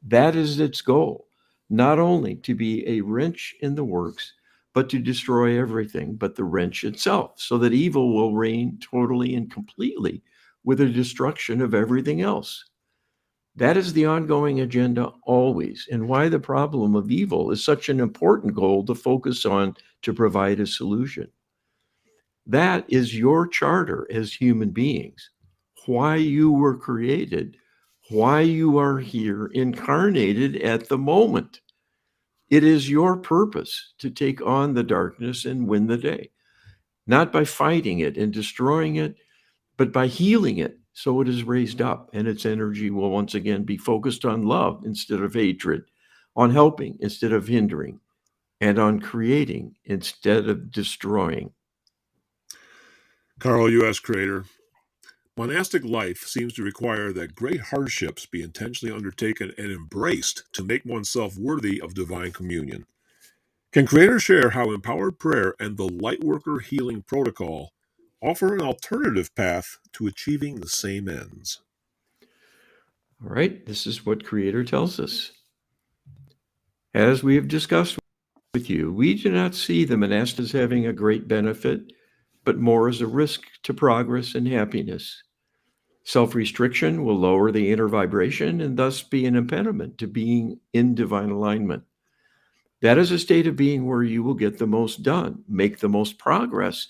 That is its goal, not only to be a wrench in the works, but to destroy everything but the wrench itself, so that evil will reign totally and completely with the destruction of everything else. That is the ongoing agenda always, and why the problem of evil is such an important goal to focus on to provide a solution. That is your charter as human beings, why you were created, why you are here incarnated at the moment. It is your purpose to take on the darkness and win the day, not by fighting it and destroying it, but by healing it so it is raised up and its energy will once again be focused on love instead of hatred, on helping instead of hindering, and on creating instead of destroying. Carl, U.S. creator, monastic life seems to require that great hardships be intentionally undertaken and embraced to make oneself worthy of divine communion. Can Creator share how empowered prayer and the Lightworker healing protocol offer an alternative path to achieving the same ends? All right, this is what Creator tells us. As we have discussed with you, we do not see the monastic as having a great benefit, but more as a risk to progress and happiness. Self-restriction will lower the inner vibration and thus be an impediment to being in divine alignment. That is a state of being where you will get the most done, make the most progress,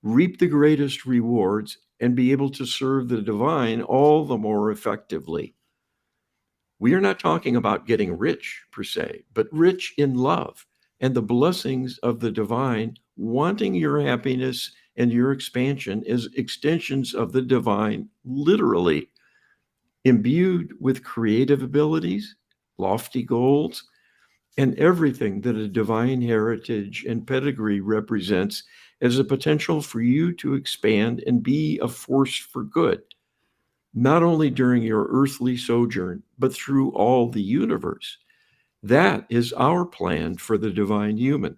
reap the greatest rewards, and be able to serve the divine all the more effectively. We are not talking about getting rich per se, but rich in love and the blessings of the divine, wanting your happiness and your expansion as extensions of the divine, literally imbued with creative abilities, lofty goals, and everything that a divine heritage and pedigree represents as a potential for you to expand and be a force for good, not only during your earthly sojourn, but through all the universe. That is our plan for the divine human.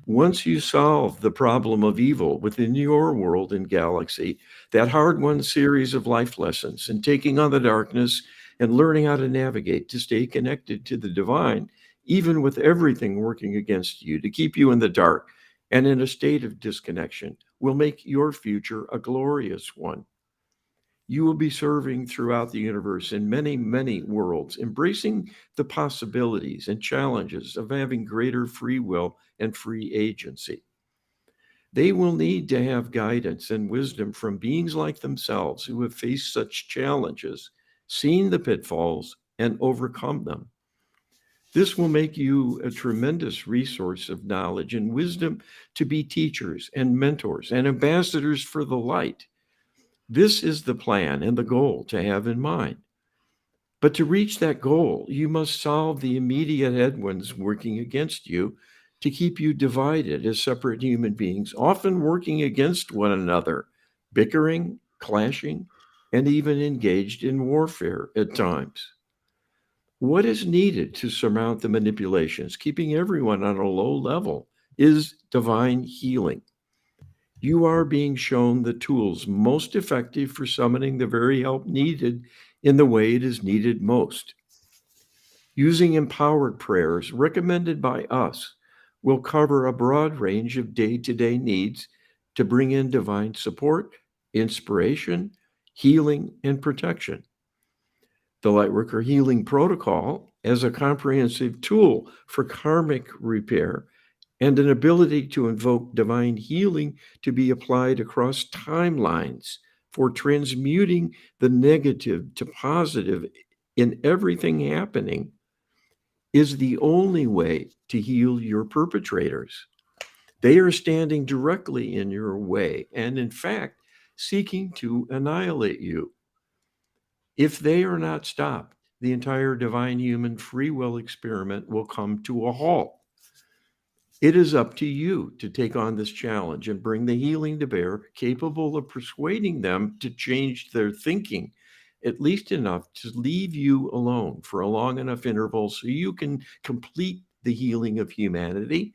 Once you solve the problem of evil within your world and galaxy, that hard-won series of life lessons and taking on the darkness and learning how to navigate to stay connected to the divine, even with everything working against you to keep you in the dark and in a state of disconnection, will make your future a glorious one. You will be serving throughout the universe in many, many worlds, embracing the possibilities and challenges of having greater free will and free agency. They will need to have guidance and wisdom from beings like themselves who have faced such challenges, seen the pitfalls, and overcome them. This will make you a tremendous resource of knowledge and wisdom to be teachers and mentors and ambassadors for the light. This is the plan and the goal to have in mind. But to reach that goal, you must solve the immediate headwinds working against you to keep you divided as separate human beings, often working against one another, bickering, clashing, and even engaged in warfare at times. What is needed to surmount the manipulations, keeping everyone on a low level, is divine healing. You are being shown the tools most effective for summoning the very help needed in the way it is needed most. Using empowered prayers recommended by us will cover a broad range of day-to-day needs to bring in divine support, inspiration, healing, and protection. The Lightworker Healing Protocol as a comprehensive tool for karmic repair and an ability to invoke divine healing to be applied across timelines for transmuting the negative to positive in everything happening is the only way to heal your perpetrators. They are standing directly in your way and, in fact, seeking to annihilate you. If they are not stopped, the entire divine human free will experiment will come to a halt. It is up to you to take on this challenge and bring the healing to bear, capable of persuading them to change their thinking, at least enough to leave you alone for a long enough interval so you can complete the healing of humanity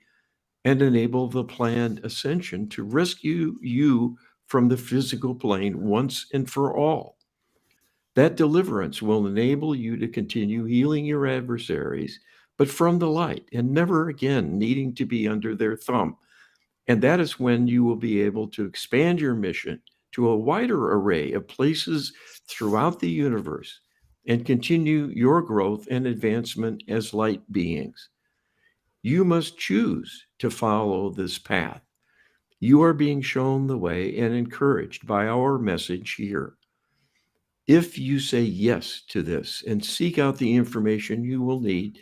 and enable the planned ascension to rescue you from the physical plane once and for all. That deliverance will enable you to continue healing your adversaries, but from the light and never again needing to be under their thumb. And that is when you will be able to expand your mission to a wider array of places throughout the universe and continue your growth and advancement as light beings. You must choose to follow this path. You are being shown the way and encouraged by our message here. If you say yes to this and seek out the information you will need,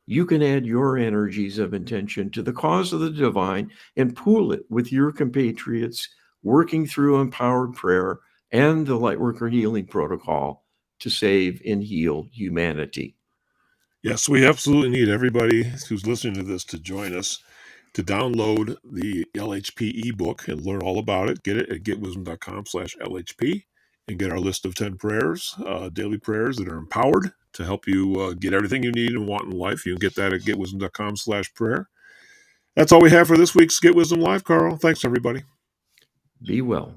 you can add your energies of intention to the cause of the divine and pool it with your compatriots working through empowered prayer and the Lightworker Healing Protocol to save and heal humanity. Yes, we absolutely need everybody who's listening to this to join us to download the LHP ebook and learn all about it. Get it at getwisdom.com/LHP and get our list of 10 prayers, daily prayers that are empowered to help you get everything you need and want in life. You can get that at getwisdom.com/prayer. That's all we have for this week's Get Wisdom Live, Carl. Thanks, everybody. Be well.